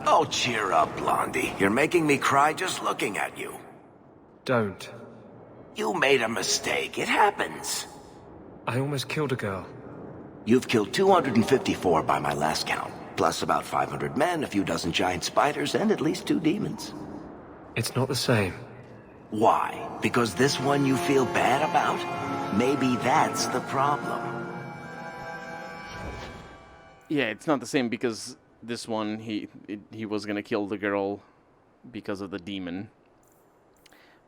Oh, cheer up, Blondie. You're making me cry just looking at you. Don't. You made a mistake. It happens. I almost killed a girl. You've killed 254 by my last count, plus about 500 men, a few dozen giant spiders, and at least 2 demons. It's not the same. Why? Because this one you feel bad about? Maybe that's the problem. Yeah, it's not the same because this one, he was gonna kill the girl because of the demon.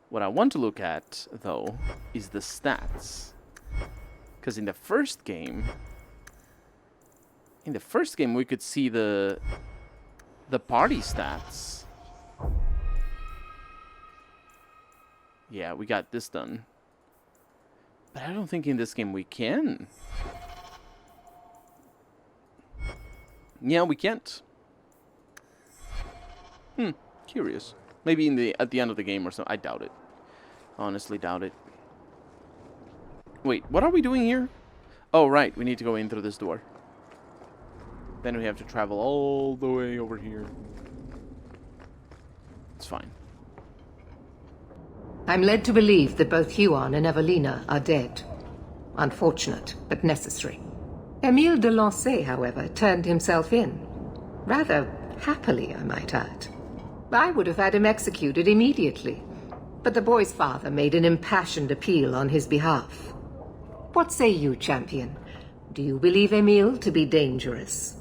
What I want to look at, though, is the stats. Because in the first game, we could see the party stats. Yeah, we got this done. But I don't think in this game we can. Yeah, we can't. Curious. Maybe at the end of the game or something. I doubt it. Honestly doubt it. Wait, what are we doing here? Oh, right. We need to go in through this door. Then we have to travel all the way over here. It's fine. I'm led to believe that both Huon and Evelina are dead. Unfortunate, but necessary. Emile de Lancey, however, turned himself in. Rather happily, I might add. I would have had him executed immediately. But the boy's father made an impassioned appeal on his behalf. What say you, champion? Do you believe Emile to be dangerous?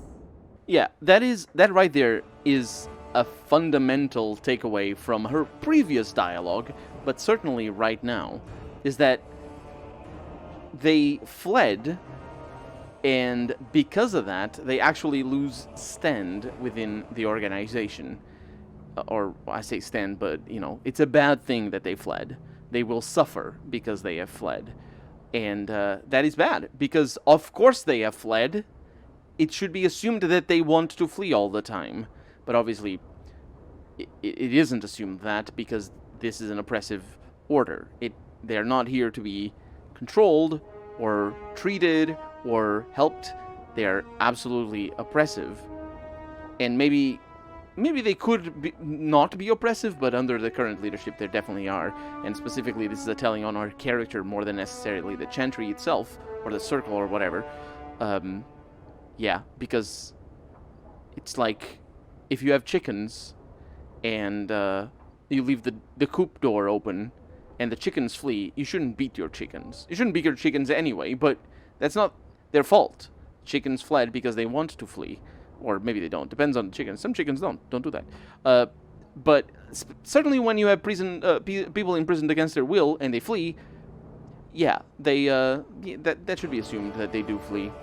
Yeah, that right there is a fundamental takeaway from her previous dialogue, but certainly right now, is that they fled, and because of that, they actually lose stand within the organization. Or I say stand, but, you know, it's a bad thing that they fled. They will suffer because they have fled. And that is bad, because of course they have fled. It should be assumed that they want to flee all the time. But obviously, it isn't assumed that, because this is an oppressive order. They're not here to be controlled, or treated, or helped. They're absolutely oppressive. And maybe they could not be oppressive, but under the current leadership, they definitely are. And specifically, this is a telling on our character more than necessarily the Chantry itself, or the Circle, or whatever. Yeah, because it's like, if you have chickens, and you leave the coop door open, and the chickens flee, you shouldn't beat your chickens. You shouldn't beat your chickens anyway, but that's not their fault. Chickens fled because they want to flee. Or maybe they don't. Depends on the chickens. Some chickens don't. Don't do that. But certainly when you have people imprisoned against their will and they flee, yeah, that should be assumed that they do flee.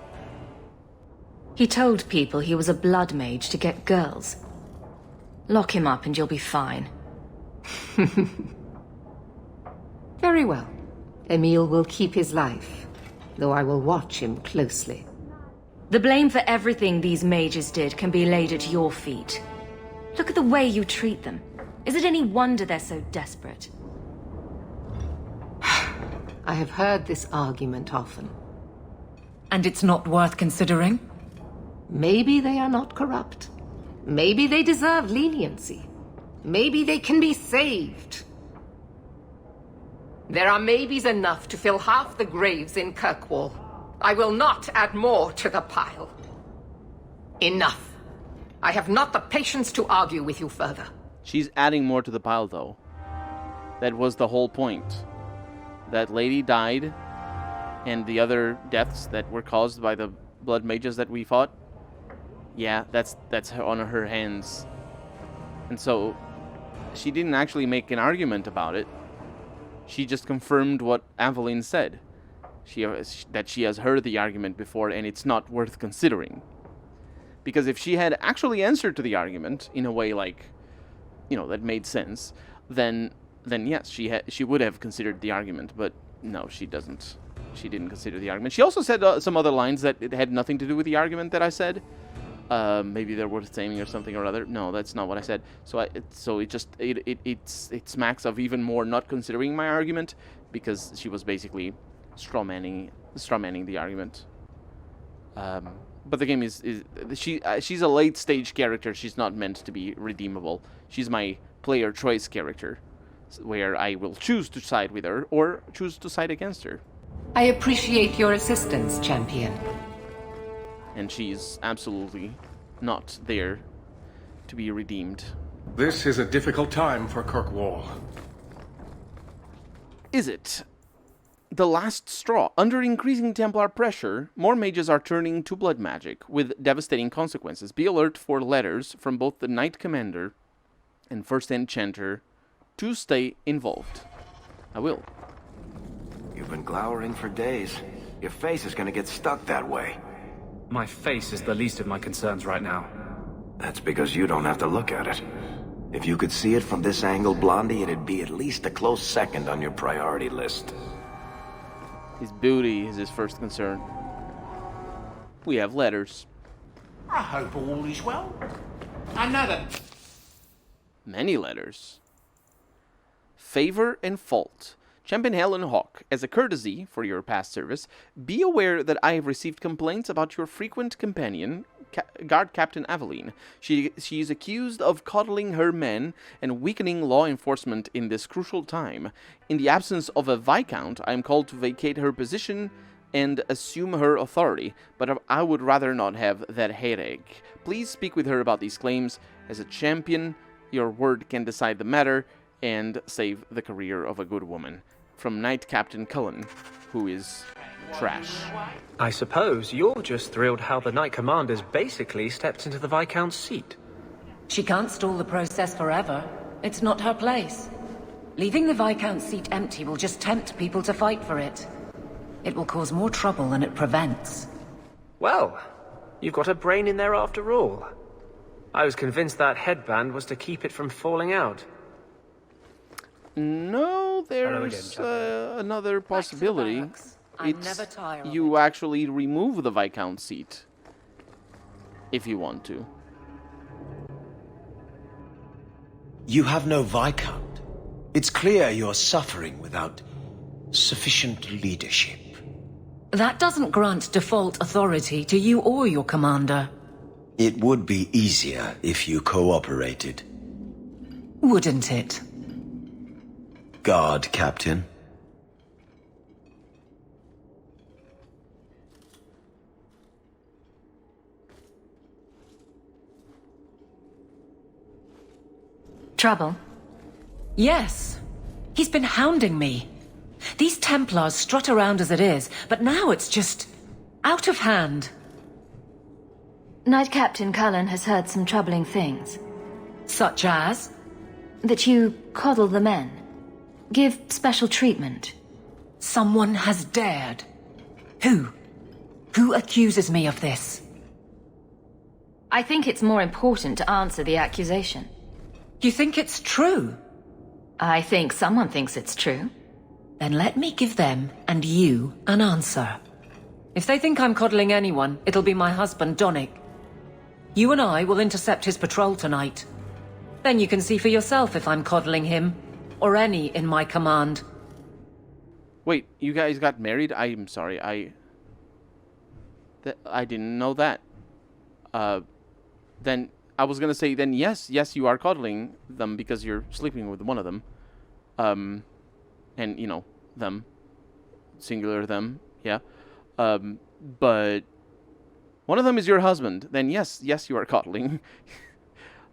He told people he was a blood mage to get girls. Lock him up and you'll be fine. Very well. Emile will keep his life, though I will watch him closely. The blame for everything these mages did can be laid at your feet. Look at the way you treat them. Is it any wonder they're so desperate? I have heard this argument often. And it's not worth considering? Maybe they are not corrupt. Maybe they deserve leniency. Maybe they can be saved. There are maybes enough to fill half the graves in Kirkwall. I will not add more to the pile. Enough. I have not the patience to argue with you further. She's adding more to the pile, though. That was the whole point. That lady died, and the other deaths that were caused by the blood mages that we fought, yeah, that's her, on her hands. And so, she didn't actually make an argument about it. She just confirmed what Aveline said. That she has heard the argument before, and it's not worth considering. Because if she had actually answered to the argument in a way like, you know, that made sense, then yes, she would have considered the argument. But no, she doesn't. She didn't consider the argument. She also said some other lines that it had nothing to do with the argument that I said. Maybe they're worth saying or something or other. No, that's not what I said. So it smacks of even more not considering my argument, because she was basically strawmanning the argument. But the game she's a late stage character. She's not meant to be redeemable. She's my player choice character, where I will choose to side with her or choose to side against her. I appreciate your assistance, champion. And she's absolutely not there to be redeemed. This is a difficult time for Kirkwall. Is it? The last straw. Under increasing Templar pressure, more mages are turning to blood magic, with devastating consequences. Be alert for letters from both the Knight Commander and First Enchanter to stay involved. I will. You've been glowering for days. Your face is gonna get stuck that way. My face is the least of my concerns right now. That's because you don't have to look at it. If you could see it from this angle, Blondie, it'd be at least a close second on your priority list. His booty is his first concern. We have letters. I hope all is well. Another. Many letters. Favor and fault. Champion Helen Hawk, as a courtesy for your past service, be aware that I have received complaints about your frequent companion, Guard Captain Aveline. She is accused of coddling her men and weakening law enforcement in this crucial time. In the absence of a Viscount, I am called to vacate her position and assume her authority, but I would rather not have that headache. Please speak with her about these claims. As a champion, your word can decide the matter and save the career of a good woman. From Knight Captain Cullen, who is trash. I suppose you're just thrilled how the Knight Commander's basically stepped into the Viscount's seat. She can't stall the process forever. It's not her place. Leaving the Viscount's seat empty will just tempt people to fight for it. It will cause more trouble than it prevents. Well, you've got a brain in there after all. I was convinced that headband was to keep it from falling out. No, there's another possibility. I'm never tired of You it. actually remove the Viscount seat. If you want to. You have no Viscount. It's clear you're suffering without sufficient leadership. That doesn't grant default authority to you or your commander. It would be easier if you cooperated. Wouldn't it? Guard, Captain. Trouble? Yes. He's been hounding me. These Templars strut around as it is, but now it's just out of hand. Knight Captain Cullen has heard some troubling things. Such as? That you coddle the men. Give special treatment. Someone has dared. Who? Who accuses me of this? I think it's more important to answer the accusation. You think it's true? I think someone thinks it's true. Then let me give them and you an answer. If they think I'm coddling anyone, it'll be my husband, Donnic. You and I will intercept his patrol tonight. Then you can see for yourself if I'm coddling him, or any in my command. Wait, you guys got married? I'm sorry, I didn't know that. Then I was gonna say, then yes, you are coddling them because you're sleeping with one of them. And, you know, them. Singular them, yeah. But one of them is your husband. Then yes, you are coddling.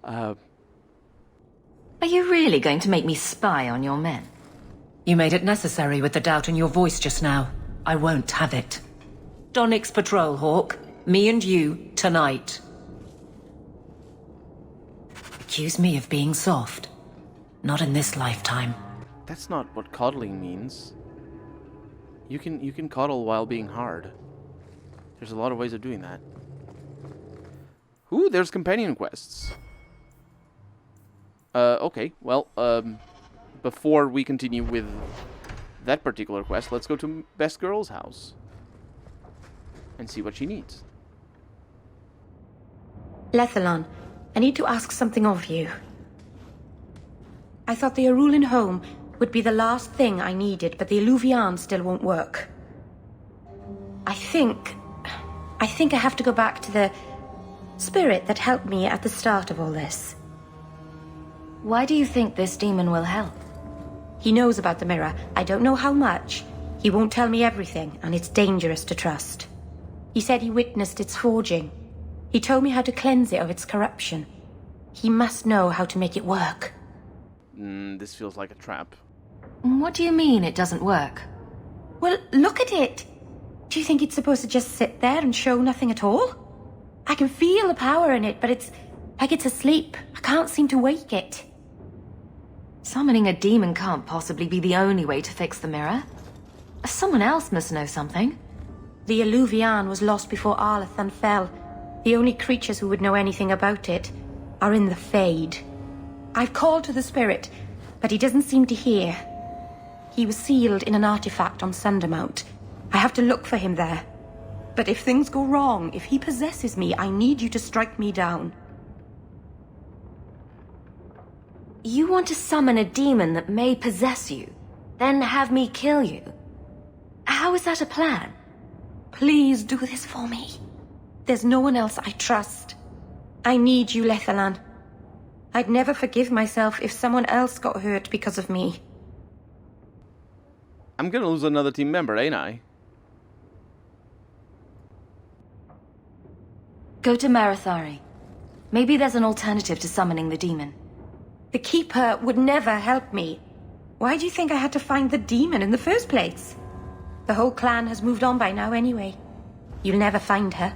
Are you really going to make me spy on your men? You made it necessary with the doubt in your voice just now. I won't have it. Donnic's patrol, Hawk. Me and you, tonight. Accuse me of being soft. Not in this lifetime. That's not what coddling means. You can coddle while being hard. There's a lot of ways of doing that. Ooh, there's companion quests. Okay, well, before we continue with that particular quest, let's go to Best Girl's house and see what she needs. Lethalon, I need to ask something of you. I thought the Arulin home would be the last thing I needed, but the Illuvian still won't work. I think I think I have to go back to the spirit that helped me at the start of all this. Why do you think this demon will help? He knows about the mirror. I don't know how much. He won't tell me everything, and it's dangerous to trust. He said he witnessed its forging. He told me how to cleanse it of its corruption. He must know how to make it work. This feels like a trap. What do you mean it doesn't work? Well, look at it! Do you think it's supposed to just sit there and show nothing at all? I can feel the power in it, but it's like it's asleep. I can't seem to wake it. Summoning a demon can't possibly be the only way to fix the mirror. Someone else must know something. The Alluvian was lost before Arlathan fell. The only creatures who would know anything about it are in the Fade. I've called to the spirit, but he doesn't seem to hear. He was sealed in an artifact on Sundermount. I have to look for him there. But if things go wrong, if he possesses me, I need you to strike me down. You want to summon a demon that may possess you, then have me kill you? How is that a plan? Please do this for me. There's no one else I trust. I need you, Lethalan. I'd never forgive myself if someone else got hurt because of me. I'm gonna lose another team member, ain't I? Go to Marathari. Maybe there's an alternative to summoning the demon. The Keeper would never help me. Why do you think I had to find the demon in the first place? The whole clan has moved on by now anyway. You'll never find her.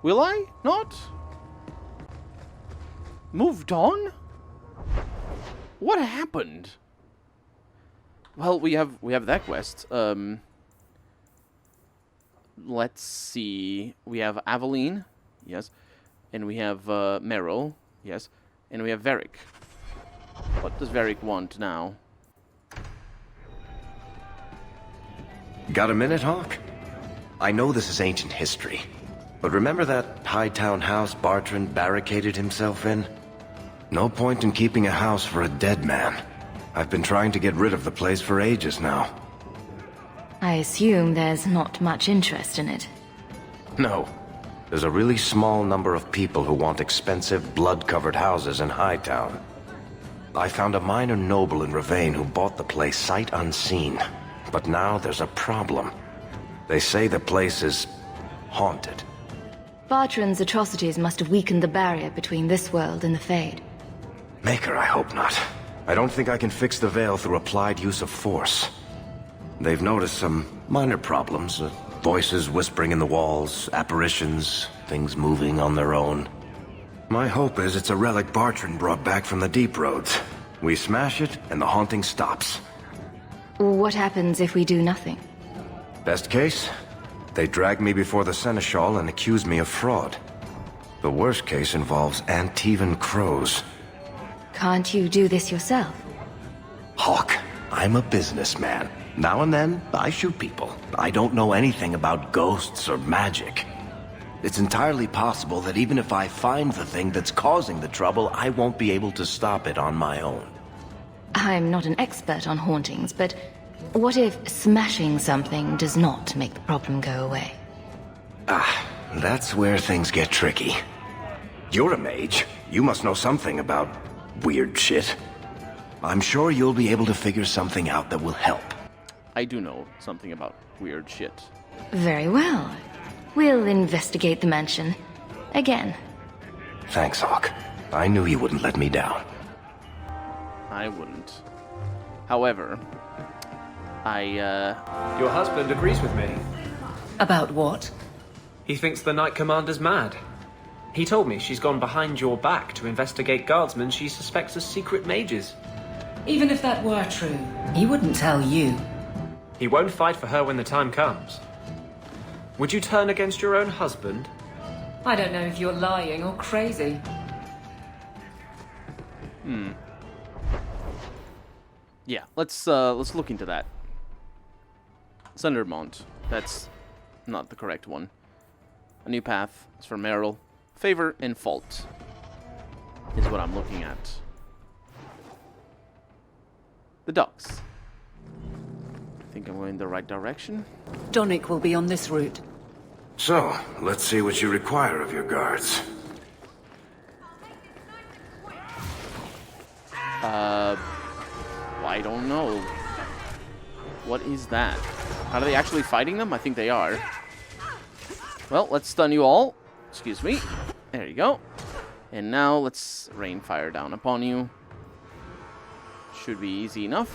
Will I? Not? Moved on? What happened? Well, we have that quest. Let's see. We have Aveline, yes, and we have Meryl, yes, and we have Varric. What does Varric want now? Got a minute, Hawk? I know this is ancient history, but remember that Hightown house Bartrand barricaded himself in? No point in keeping a house for a dead man. I've been trying to get rid of the place for ages now. I assume there's not much interest in it. No. There's a really small number of people who want expensive, blood-covered houses in Hightown. I found a minor noble in Ravane who bought the place sight unseen. But now there's a problem. They say the place is haunted. Bartrand's atrocities must have weakened the barrier between this world and the Fade. Maker, I hope not. I don't think I can fix the veil through applied use of force. They've noticed some minor problems. Voices whispering in the walls, apparitions, things moving on their own. My hope is it's a relic Bartrand brought back from the Deep Roads. We smash it, and the haunting stops. What happens if we do nothing? Best case, they drag me before the Seneschal and accuse me of fraud. The worst case involves Antivan crows. Can't you do this yourself? Hawk, I'm a businessman. Now and then, I shoot people. I don't know anything about ghosts or magic. It's entirely possible that even if I find the thing that's causing the trouble, I won't be able to stop it on my own. I'm not an expert on hauntings, but what if smashing something does not make the problem go away? That's where things get tricky. You're a mage. You must know something about weird shit. I'm sure you'll be able to figure something out that will help. I do know something about weird shit. Very well. We'll investigate the mansion. Again. Thanks, Hawk. I knew you wouldn't let me down. I wouldn't. However, Your husband agrees with me. About what? He thinks the Knight Commander's mad. He told me she's gone behind your back to investigate guardsmen she suspects as secret mages. Even if that were true, he wouldn't tell you. He won't fight for her when the time comes. Would you turn against your own husband? I don't know if you're lying or crazy. Yeah, let's look into that. Sundermont. That's not the correct one. A new path is for Meryl. Favor and fault is what I'm looking at. The ducks. think I'm going the right direction. Donick will be on this route. So, let's see what you require of your guards. I don't know. What is that? Are they actually fighting them? I think they are. Well, let's stun you all. Excuse me. There you go. And now let's rain fire down upon you. Should be easy enough.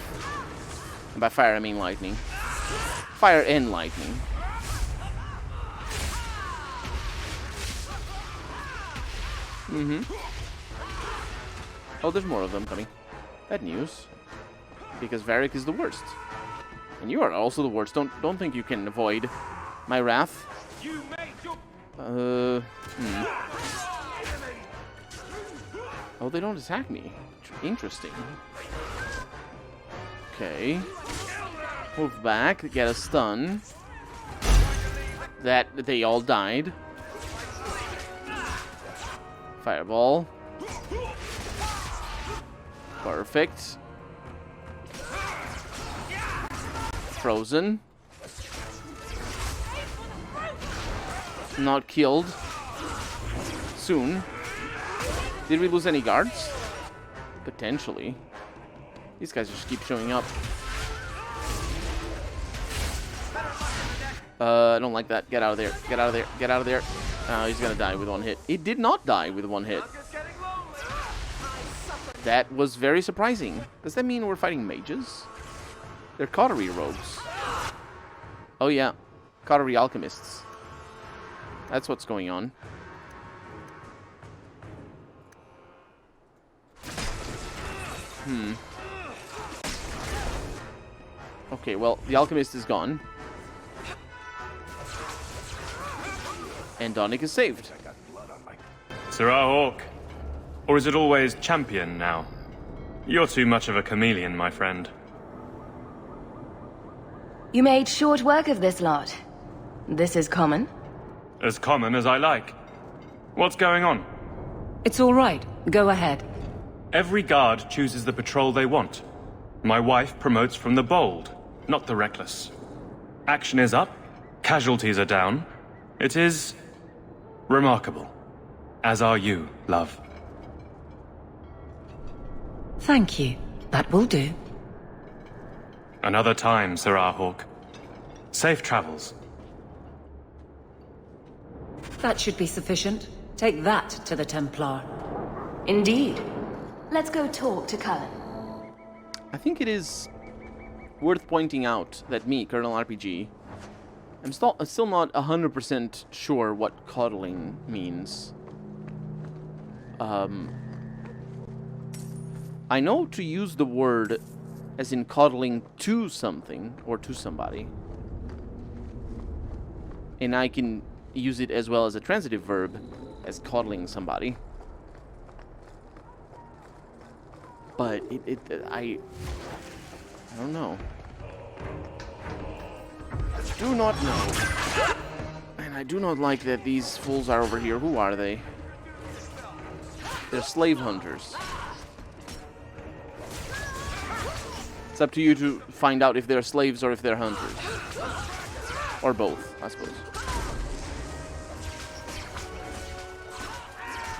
And by fire, I mean lightning. Fire and lightning. Oh, there's more of them coming. Bad news. Because Varric is the worst. And you are also the worst. Don't think you can avoid my wrath. Oh, they don't attack me. Interesting. Okay. Move back, get a stun. That they all died. Fireball. Perfect. Frozen. Not killed. Soon. Did we lose any guards? Potentially. These guys just keep showing up. I don't like that. Get out of there. Get out of there. Get out of there. He's gonna die with one hit. He did not die with one hit. That was very surprising. Does that mean we're fighting mages? They're Coterie rogues. Oh yeah. Coterie alchemists. That's what's going on. Okay, well, the alchemist is gone. And Donick is saved. Sirrah Hawk. Or is it always champion now? You're too much of a chameleon, my friend. You made short work of this lot. This is common. As common as I like. What's going on? It's all right. Go ahead. Every guard chooses the patrol they want. My wife promotes from the bold, not the reckless. Action is up, casualties are down. It is remarkable. As are you, love. Thank you. That will do. Another time, Sirrah Hawk. Safe travels. That should be sufficient. Take that to the Templar. Indeed. Let's go talk to Cullen. I think it is worth pointing out that me, Colonel RPG, I'm still not 100% sure what coddling means. I know to use the word as in coddling to something or to somebody. And I can use it as well as a transitive verb as coddling somebody. But I don't know. I do not know. And I do not like that these fools are over here. Who are they? They're slave hunters. It's up to you to find out if they're slaves or if they're hunters. Or both, I suppose.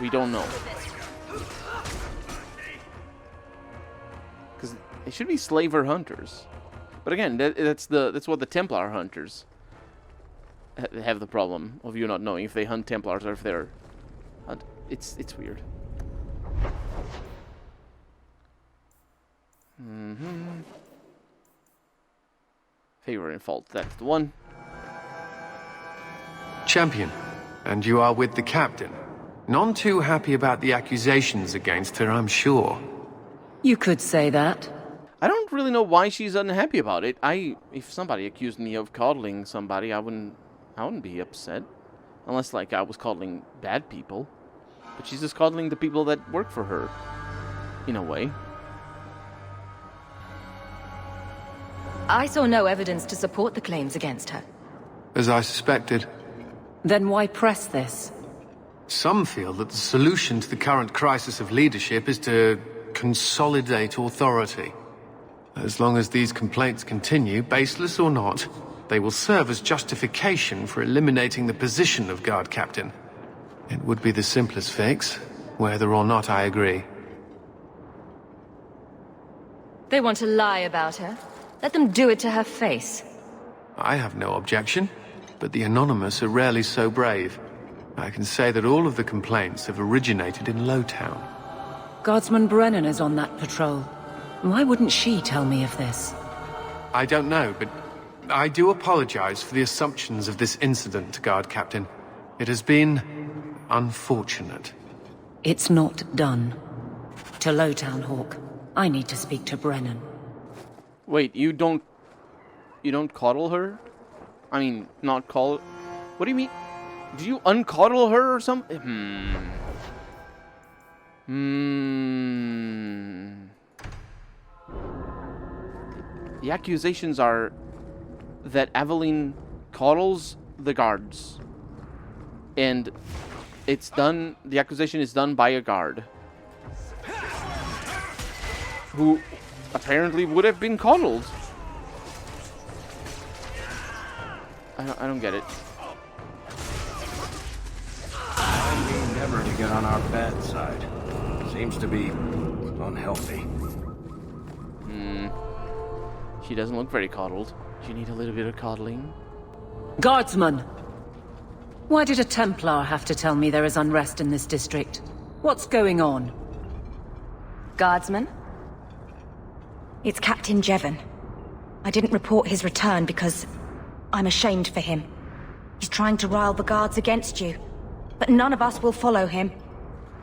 We don't know. Because it should be slave or hunters. But again, that's what the Templar hunters have the problem of you not knowing if they hunt Templars or if they're it's weird. Favor and fault, that's the one. Champion, and you are with the captain. None too happy about the accusations against her, I'm sure. You could say that. I don't really know why she's unhappy about it. If somebody accused me of coddling somebody, I wouldn't be upset. Unless, like, I was coddling bad people. But she's just coddling the people that work for her. In a way. I saw no evidence to support the claims against her. As I suspected. Then why press this? Some feel that the solution to the current crisis of leadership is to consolidate authority. As long as these complaints continue, baseless or not, they will serve as justification for eliminating the position of guard captain. It would be the simplest fix, whether or not I agree. They want to lie about her. Let them do it to her face. I have no objection, but the Anonymous are rarely so brave. I can say that all of the complaints have originated in Lowtown. Guardsman Brennan is on that patrol. Why wouldn't she tell me of this? I don't know, but I do apologize for the assumptions of this incident, Guard Captain. It has been unfortunate. It's not done. To Lowtown, Hawk. I need to speak to Brennan. Wait, you don't coddle her? I mean, not call... What do you mean? Do you uncoddle her or something? The accusations are that Aveline coddles the guards. And it's done... The accusation is done by a guard. Who apparently would have been coddled. I don't get it. Never to get on our bad side. Seems to be unhealthy. She doesn't look very coddled. You need a little bit of coddling. Guardsman! Why did a Templar have to tell me there is unrest in this district? What's going on? Guardsman? It's Captain Jevon. I didn't report his return because I'm ashamed for him. He's trying to rile the guards against you. But none of us will follow him.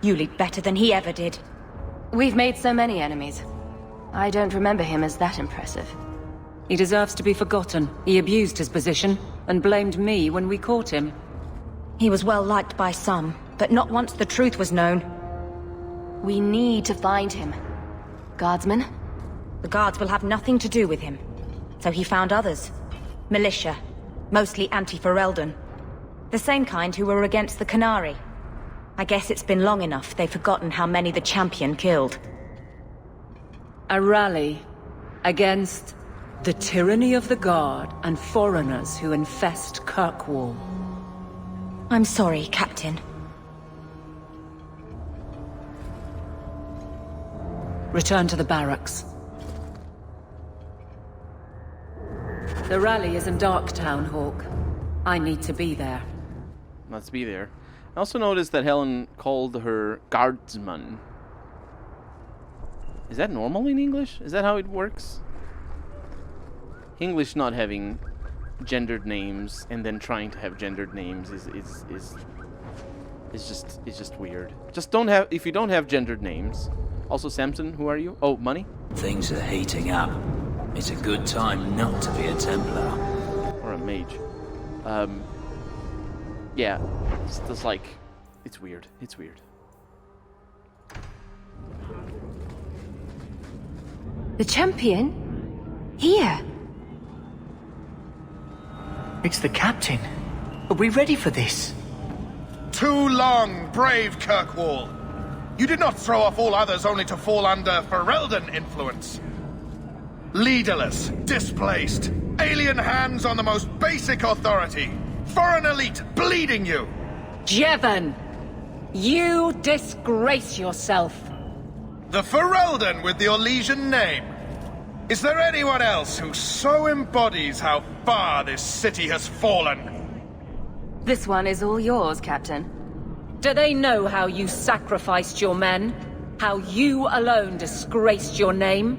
You lead better than he ever did. We've made so many enemies. I don't remember him as that impressive. He deserves to be forgotten. He abused his position and blamed me when we caught him. He was well liked by some, but not once the truth was known. We need to find him. Guardsman? The guards will have nothing to do with him. So he found others. Militia. Mostly anti-Ferelden. The same kind who were against the Canary. I guess it's been long enough they've forgotten how many the Champion killed. A rally against the tyranny of the Guard and foreigners who infest Kirkwall. I'm sorry, Captain. Return to the barracks. The rally is in Darktown, Hawk. I need to be there. Let's be there. I also noticed that Helen called her guardsman. Is that normal in English? Is that how it works? English not having gendered names and then trying to have gendered names is just weird. Just don't have, if you don't have gendered names. Also, Samson, who are you? Oh, Money? Things are heating up. It's a good time not to be a Templar. Or a mage. Yeah, it's like, it's weird. It's weird. The Champion? Here? It's the Captain. Are we ready for this? Too long, brave Kirkwall. You did not throw off all others only to fall under Ferelden influence. Leaderless, displaced, alien hands on the most basic authority. Foreign elite bleeding you. Jevon! You disgrace yourself. The Ferelden with the Orlesian name. Is there anyone else who so embodies how far this city has fallen? This one is all yours, Captain. Do they know how you sacrificed your men? How you alone disgraced your name?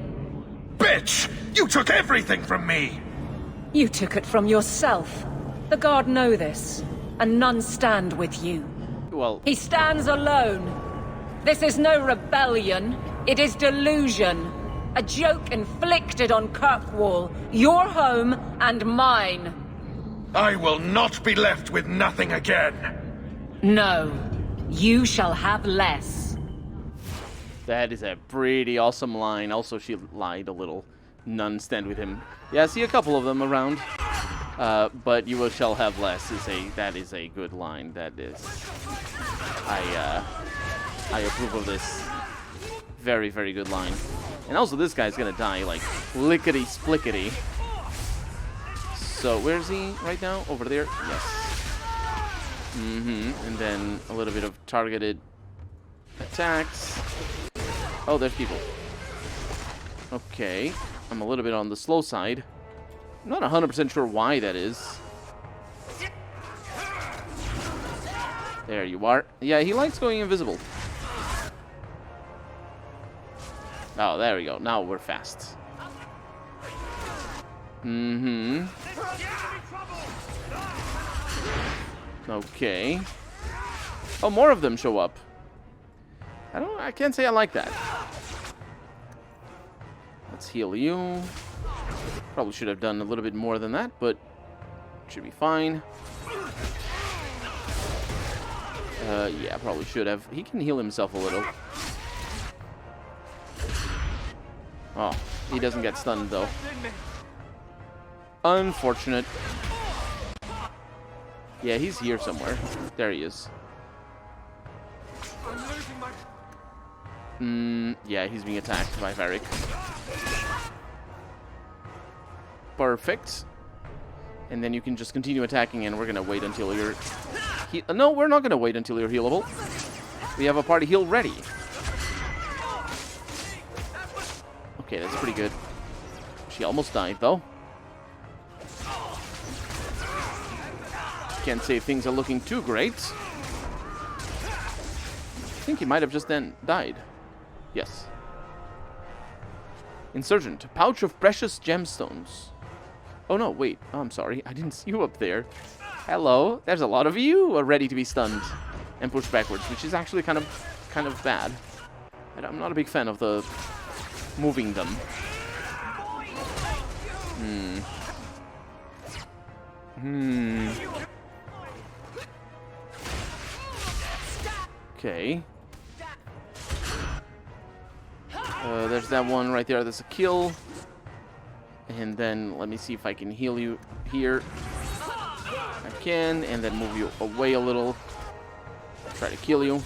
Bitch! You took everything from me! You took it from yourself. The Guard know this, and none stand with you. Well... He stands alone. This is no rebellion. It is delusion. A joke inflicted on Kirkwall, your home and mine. I will not be left with nothing again. No. You shall have less. That is a pretty awesome line. Also, she lied a little. None stand with him. Yeah, I see a couple of them around. But you shall have less that is a good line. That is... I approve of this. Very, very good line. And also, this guy's gonna die, like, lickety-splickety. So, where's he right now? Over there? Yes. And then a little bit of targeted attacks. Oh, there's people. Okay. I'm a little bit on the slow side. I'm not 100% sure why that is. There you are. Yeah, he likes going invisible. Oh, there we go. Now we're fast. Okay. Oh, more of them show up. I can't say I like that. Let's heal you. Probably should have done a little bit more than that, but should be fine. Yeah, probably should have. He can heal himself a little. Oh, he doesn't get stunned, though. Unfortunate. Yeah, he's here somewhere. There he is. Yeah, he's being attacked by Varric. Perfect. And then you can just continue attacking, and we're gonna wait until you're... No, we're not gonna wait until you're healable. We have a party heal ready. Okay, that's pretty good. She almost died, though. Can't say things are looking too great. I think he might have just then died. Yes. Insurgent. Pouch of precious gemstones. Oh, no, wait. Oh, I'm sorry. I didn't see you up there. Hello. There's a lot of you ready to be stunned and pushed backwards, which is actually kind of bad. I'm not a big fan of the moving them. Okay. There's that one right there. That's a kill. And then let me see if I can heal you here. I can, and then move you away a little. Try to kill you.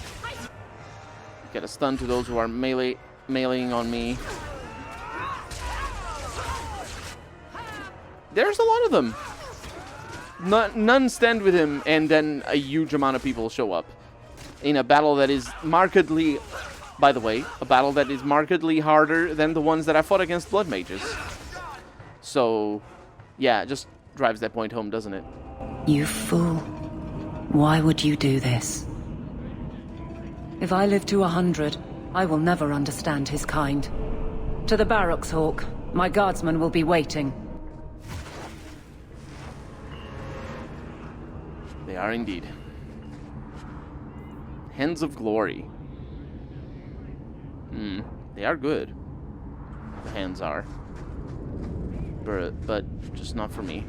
Get a stun to those who are meleeing on me. There's a lot of them. None stand with him, and then a huge amount of people show up. In a battle that is markedly, by the way, a battle that is markedly harder than the ones that I fought against Blood Mages. So, yeah, it just drives that point home, doesn't it? You fool. Why would you do this? If I live to 100, I will never understand his kind. To the barracks, Hawk. My guardsmen will be waiting. They are indeed. Hands of Glory. They are good. The hands are. But just not for me.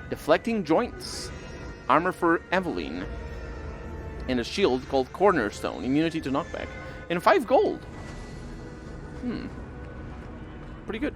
Deflecting Joints. Armor for Eveline. And a shield called Cornerstone. Immunity to knockback. And 5 gold. Pretty good.